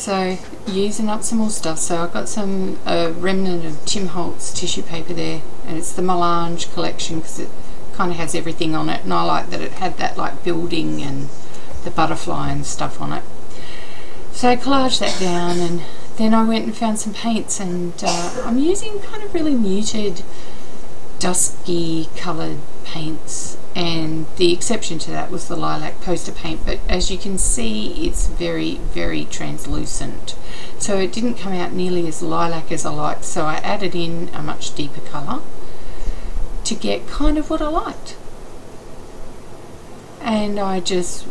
So using up some more stuff. So I've got some remnant of Tim Holtz tissue paper there, and it's the Melange collection because it kind of has everything on it, and I like that it had that like building and the butterfly and stuff on it. So I collaged that down, and then I went and found some paints, and I'm using kind of really muted dusky coloured paints, and the exception to that was the lilac poster paint, but as you can see it's very, very translucent, so it didn't come out nearly as lilac as I liked, so I added in a much deeper colour to get kind of what I liked. And I just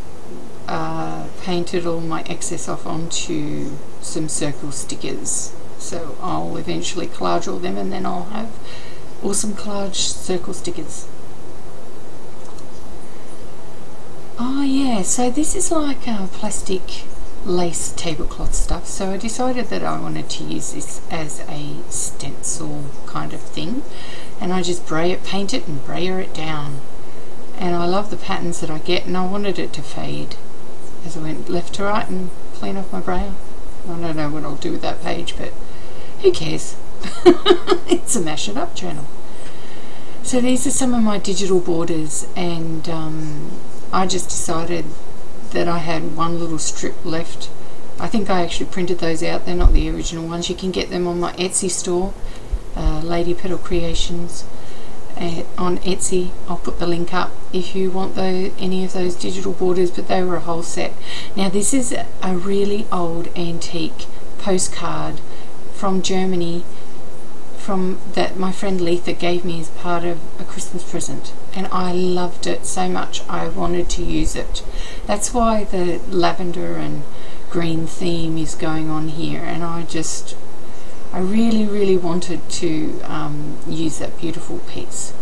painted all my excess off onto some circle stickers, so I'll eventually collage all them, and then I'll have awesome collage circle stickers. Oh yeah, so this is like plastic lace tablecloth stuff, so I decided that I wanted to use this as a stencil kind of thing, and I just paint it and brayer it down, and I love the patterns that I get, and I wanted it to fade as I went left to right and clean off my brayer. I don't know what I'll do with that page, but who cares? It's a mash it up journal. So these are some of my digital borders, and I just decided that I had one little strip left. I think I actually printed those out. They're not the original ones. You can get them on my Etsy store, Missladypetal Creations on Etsy. I'll put the link up if you want any of those digital borders, but they were a whole set. Now this is a really old antique postcard from Germany, that my friend Letha gave me as part of a Christmas present, and I loved it so much I wanted to use it. That's why the lavender and green theme is going on here, and I really, really wanted to use that beautiful piece.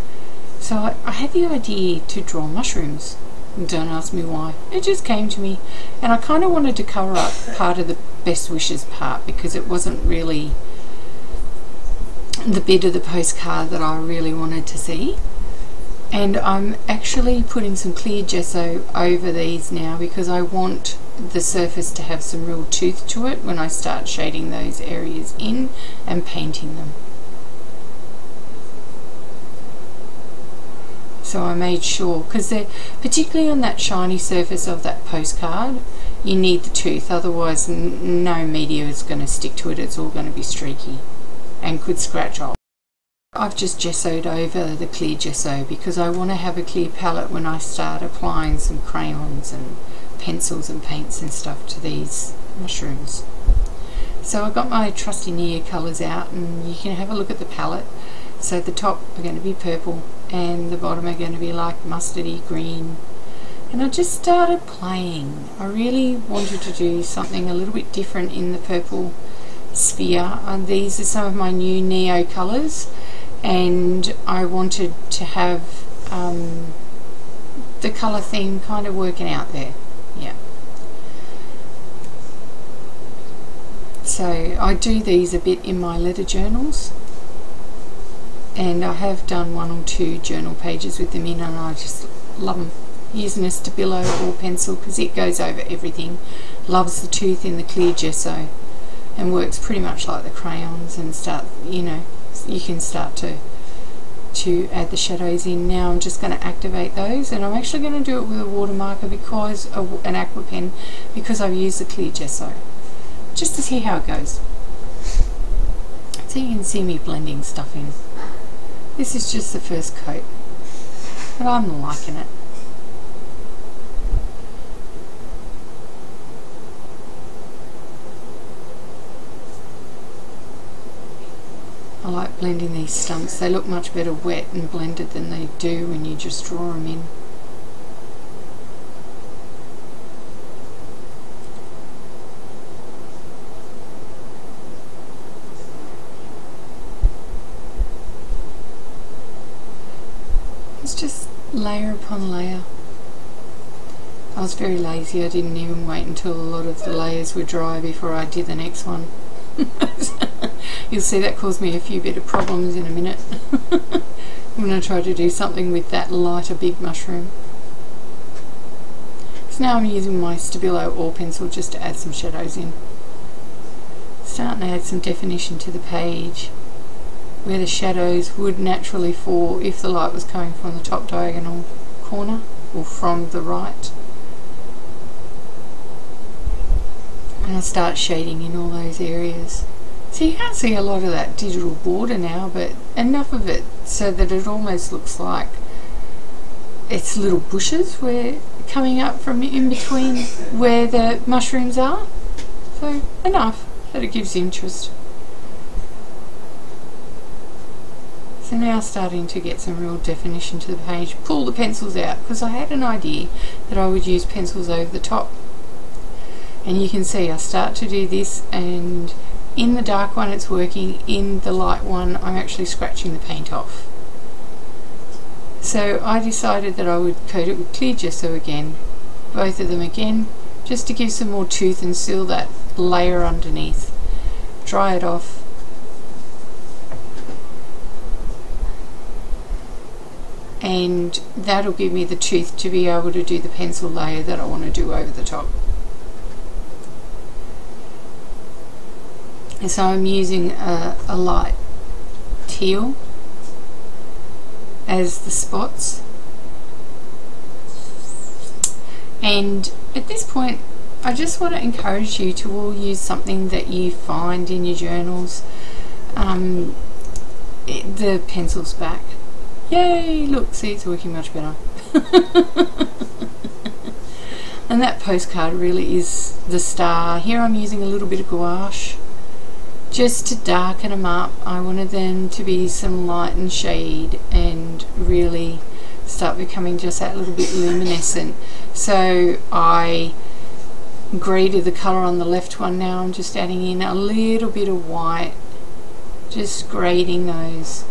So I had the idea to draw mushrooms. Don't ask me why, it just came to me, and I kind of wanted to cover up part of the best wishes part because it wasn't really the bit of the postcard that I really wanted to see. And I'm actually putting some clear gesso over these now because I want the surface to have some real tooth to it when I start shading those areas in and painting them. So I made sure, because they're particularly on that shiny surface of that postcard, you need the tooth, otherwise no media is going to stick to it. It's all going to be streaky and could scratch off. I've just gessoed over the clear gesso because I want to have a clear palette when I start applying some crayons and pencils and paints and stuff to these mushrooms. So I've got my trusty Nia colours out, and you can have a look at the palette. So the top are going to be purple and the bottom are going to be like mustardy green, and I just started playing. I really wanted to do something a little bit different in the purple sphere, and these are some of my new Neo colours, and I wanted to have the colour theme kind of working out there. Yeah. So I do these a bit in my letter journals, and I have done 1 or 2 journal pages with them in, and I just love them. Using a Stabilo or pencil because it goes over everything. Loves the tooth in the clear gesso and works pretty much like the crayons, and you can start to add the shadows in. Now I'm just going to activate those, and I'm actually going to do it with a water marker because an aqua pen, because I've used the clear gesso, just to see how it goes. So you can see me blending stuff in. This is just the first coat, but I'm liking it. I like blending these stumps. They look much better wet and blended than they do when you just draw them in. It's just layer upon layer. I was very lazy. I didn't even wait until a lot of the layers were dry before I did the next one. You'll see that caused me a few bit of problems in a minute when I try to do something with that lighter big mushroom. So now I'm using my Stabilo or pencil just to add some shadows in. starting to add some definition to the page where the shadows would naturally fall if the light was coming from the top diagonal corner or from the right. And I'll start shading in all those areas. So you can't see a lot of that digital border now, but enough of it so that it almost looks like it's little bushes where coming up from in between where the mushrooms are. So enough that it gives interest. So now starting to get some real definition to the page. Pull the pencils out because I had an idea that I would use pencils over the top. And you can see I start to do this, and in the dark one it's working, in the light one I'm actually scratching the paint off. So I decided that I would coat it with clear gesso again, both of them again, just to give some more tooth and seal that layer underneath. Dry it off. And that'll give me the tooth to be able to do the pencil layer that I want to do over the top. And so I'm using a light teal as the spots. And at this point I just want to encourage you to all use something that you find in your journals. The pencil's back. Yay! Look, see, it's working much better. And that postcard really is the star. Here I'm using a little bit of gouache just to darken them up. I wanted them to be some light and shade and really start becoming just that little bit luminescent. So I graded the colour on the left one. Now I'm just adding in a little bit of white, just grading those.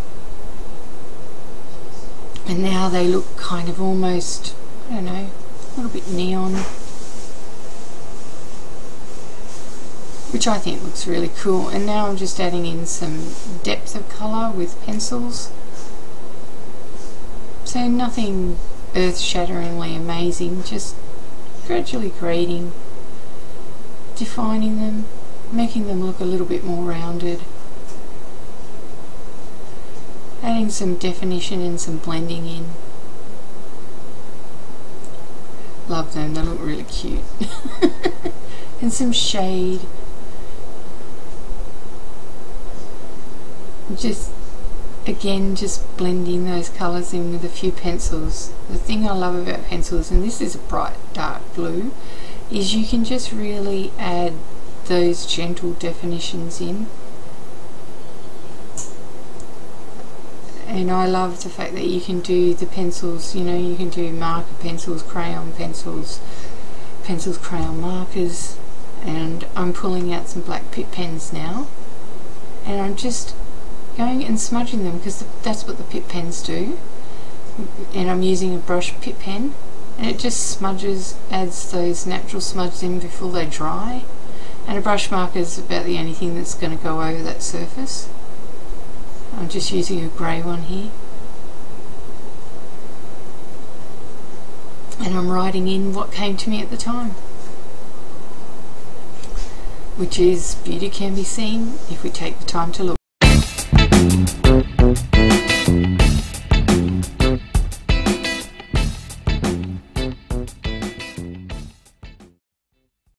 And now they look kind of almost, I don't know, a little bit neon, which I think looks really cool. And now I'm just adding in some depth of colour with pencils. So nothing earth-shatteringly amazing, just gradually grading, defining them, making them look a little bit more rounded. Adding some definition and some blending in. Love them, they look really cute. And some shade. Just, again, just blending those colours in with a few pencils. The thing I love about pencils, and this is a bright dark blue, is you can just really add those gentle definitions in. And I love the fact that you can do the pencils, you know, you can do marker pencils, crayon pencils, crayon markers, and I'm pulling out some black pip pens now, and I'm just going and smudging them because that's what the pip pens do. And I'm using a brush pip pen, and it just smudges, adds those natural smudges in before they dry. And a brush marker is about the only thing that's going to go over that surface. I'm just using a grey one here, and I'm writing in what came to me at the time, which is beauty can be seen if we take the time to look.